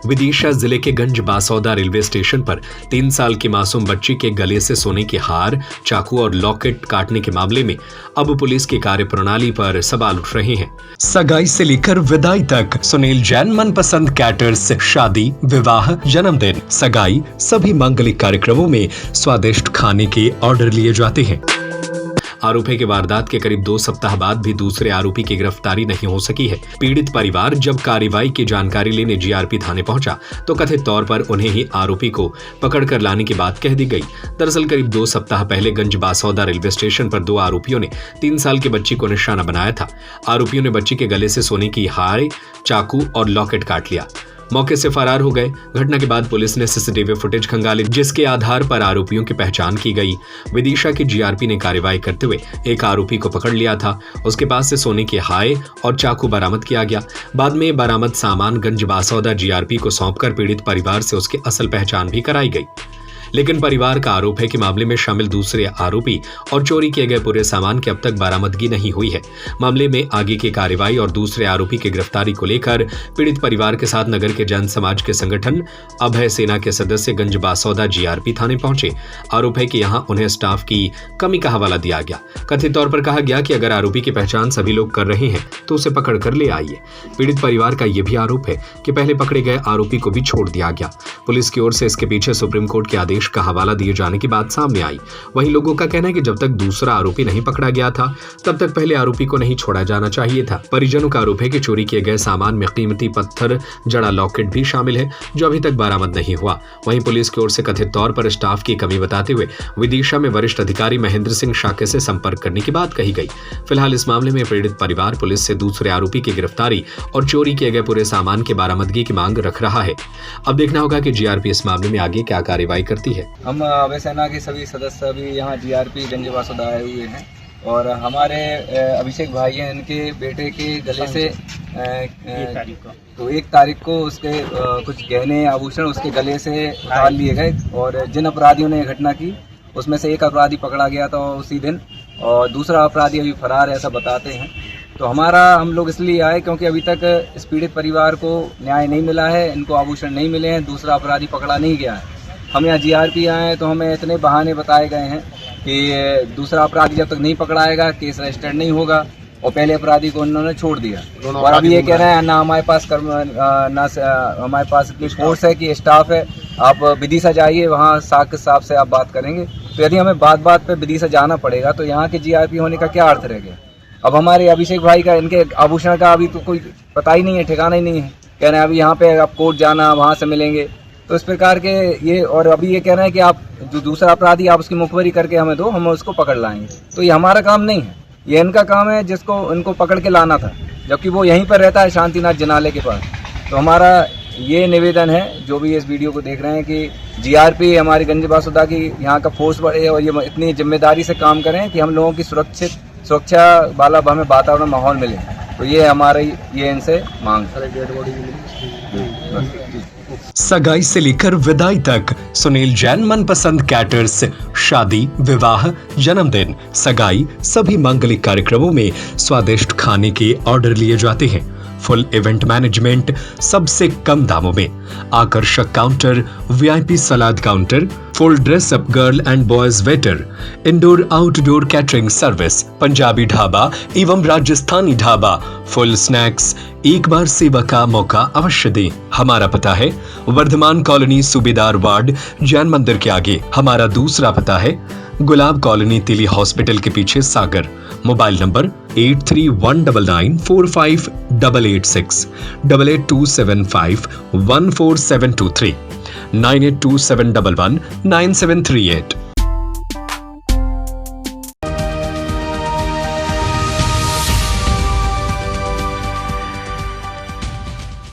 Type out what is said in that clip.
विदिशा जिले के गंज Basoda railway station पर 3 साल की मासूम बच्ची के गले से सोने के हार, चाकू और लॉकेट काटने के मामले में अब पुलिस की कार्यप्रणाली पर सवाल उठ रहे हैं। सगाई से लेकर विदाई तक सुनील जैन मनपसंद कैटर्स शादी, विवाह, जन्मदिन, सगाई सभी मांगलिक कार्यक्रमों में स्वादिष्ट खाने के ऑर्डर लिए जाते हैं। आरोपी के वारदात के करीब 2 सप्ताह बाद भी दूसरे आरोपी की गिरफ्तारी नहीं हो सकी है। पीड़ित परिवार जब कार्रवाई की जानकारी लेने जीआरपी थाने पहुंचा तो कथित तौर पर उन्हें ही आरोपी को पकड़कर लाने की बात कह दी गई। दरअसल करीब 2 सप्ताह पहले गंज बासौदा रेलवे स्टेशन पर 2 आरोपियों ने 3 साल की बच्ची को निशाना बनाया था। आरोपियों ने बच्ची के गले से सोने की हार, चाकू और लॉकेट काट लिया, मौके से फरार हो गए। घटना के बाद पुलिस ने सीसीटीवी फुटेज खंगाली, जिसके आधार पर आरोपियों की पहचान की गई। विदिशा की जीआरपी ने कार्रवाई करते हुए एक आरोपी को पकड़ लिया था। उसके पास से सोने के हाय और चाकू बरामद किया गया। बाद में बरामद सामान गंज बासौदा जीआरपी को सौंपकर पीड़ित परिवार से उसकी असल पहचान भी कराई गई। लेकिन परिवार का आरोप है कि मामले में शामिल दूसरे आरोपी और चोरी किए गए पूरे सामान की अब तक बरामदगी नहीं हुई है। मामले में आगे की कार्रवाई और दूसरे आरोपी की गिरफ्तारी को लेकर पीड़ित परिवार के साथ नगर के जन समाज के संगठन अभय सेना के सदस्य गंज बासौदा जीआरपी थाने पहुंचे। आरोप है कि यहां उन्हें स्टाफ की कमी का हवाला दिया गया। कथित तौर पर कहा गया कि अगर आरोपी की पहचान सभी लोग कर रहे हैं तो उसे पकड़ कर ले आइए। पीड़ित परिवार का यह भी आरोप है कि पहले पकड़े गए आरोपी को भी छोड़ दिया गया। पुलिस की ओर से इसके पीछे सुप्रीम कोर्ट के आदेश का हवाला दिए जाने की बात सामने आई। वहीं लोगों का कहना है कि जब तक दूसरा आरोपी नहीं पकड़ा गया था तब तक पहले आरोपी को नहीं छोड़ा जाना चाहिए था। परिजनों का आरोप है कि चोरी किए गए सामान में कीमती पत्थर जड़ा लॉकेट भी शामिल है, जो अभी तक बरामद नहीं हुआ। वहीं पुलिस की ओर से कथित तौर पर स्टाफ की कमी बताते हुए विदिशा में वरिष्ठ अधिकारी महेंद्र सिंह शाके से संपर्क करने की बात कही गई। फिलहाल इस मामले में पीड़ित परिवार पुलिस से दूसरे आरोपी की गिरफ्तारी और चोरी किए गए पूरे सामान की बरामदगी की मांग रख रहा है। अब देखना होगा कि जीआरपी इस मामले में आगे क्या कार्रवाई करती है। हम अभय सेना के सभी सदस्य भी यहाँ जीआरपी गंज बासौदा आए हुए हैं और हमारे अभिषेक भाई हैं, इनके बेटे के गले से 1 तारीख को उसके कुछ गहने आभूषण उसके गले से उतार लिए गए और जिन अपराधियों ने घटना की उसमें से एक अपराधी पकड़ा गया था उसी दिन और दूसरा अपराधी अभी फरार है, ऐसा बताते हैं। तो हम लोग इसलिए आए क्योंकि अभी तक इस पीड़ित परिवार को न्याय नहीं मिला है, इनको आभूषण नहीं मिले हैं, दूसरा अपराधी पकड़ा नहीं गया है। हम यहाँ जीआरपी आए हैं तो हमें इतने बहाने बताए गए हैं कि दूसरा अपराधी जब तक नहीं पकड़ाएगा केस रजिस्टर नहीं होगा और पहले अपराधी को उन्होंने छोड़ दिया। और अभी ये कह रहे हैं ना हमारे पास हमारे पास इतनी फोर्स है कि स्टाफ है, आप विदिशा जाइए, वहाँ साक साहब से आप बात करेंगे। तो यदि हमें बात पे विदिशा जाना पड़ेगा तो यहाँ के जीआरपी होने का क्या अर्थ रह गया। अब हमारे अभिषेक भाई का इनके आभूषण का अभी तो कोई पता ही नहीं है, ठिकाना ही नहीं है। कह रहे हैं अभी यहाँ पे आप कोर्ट जाना, वहाँ से मिलेंगे। तो इस प्रकार के ये और अभी ये कह रहे हैं कि आप जो दूसरा अपराधी आप उसकी मुखबरी करके हमें दो, हम उसको पकड़ लाएंगे। तो ये हमारा काम नहीं है, ये इनका काम है जिसको इनको पकड़ के लाना था, जबकि वो यहीं पर रहता है शांतिनाथ जिनालय के पास। तो हमारा ये निवेदन है जो भी इस वीडियो को देख रहे हैं कि जीआरपी हमारी गंज बासौदा की यहाँ का फोर्स बढ़े और ये इतनी जिम्मेदारी से काम करें कि हम लोगों की सुरक्षा वाला हमें वातावरण माहौल मिले। तो ये हमारी ये इनसे मांग है। सगाई से लेकर विदाई तक सुनील जैन मनपसंद कैटर्स शादी, विवाह, जन्मदिन, सगाई सभी मांगलिक कार्यक्रमों में स्वादिष्ट खाने के ऑर्डर लिए जाते हैं। फुल इवेंट मैनेजमेंट सबसे कम दामों में, आकर्षक counter, VIP salad counter, full dress up girl and boys waiter, indoor outdoor catering service, Punjabi dhaba एवं राजस्थानी ढाबा, फुल स्नैक्स। एक बार सेवा का मौका अवश्य दें। हमारा पता है वर्धमान कॉलोनी, सूबेदार वार्ड, जैन मंदिर के आगे। हमारा दूसरा पता है गुलाब कॉलोनी, तिली हॉस्पिटल के पीछे, सागर। Mobile number 8319458886, 8827514723, 9827119738।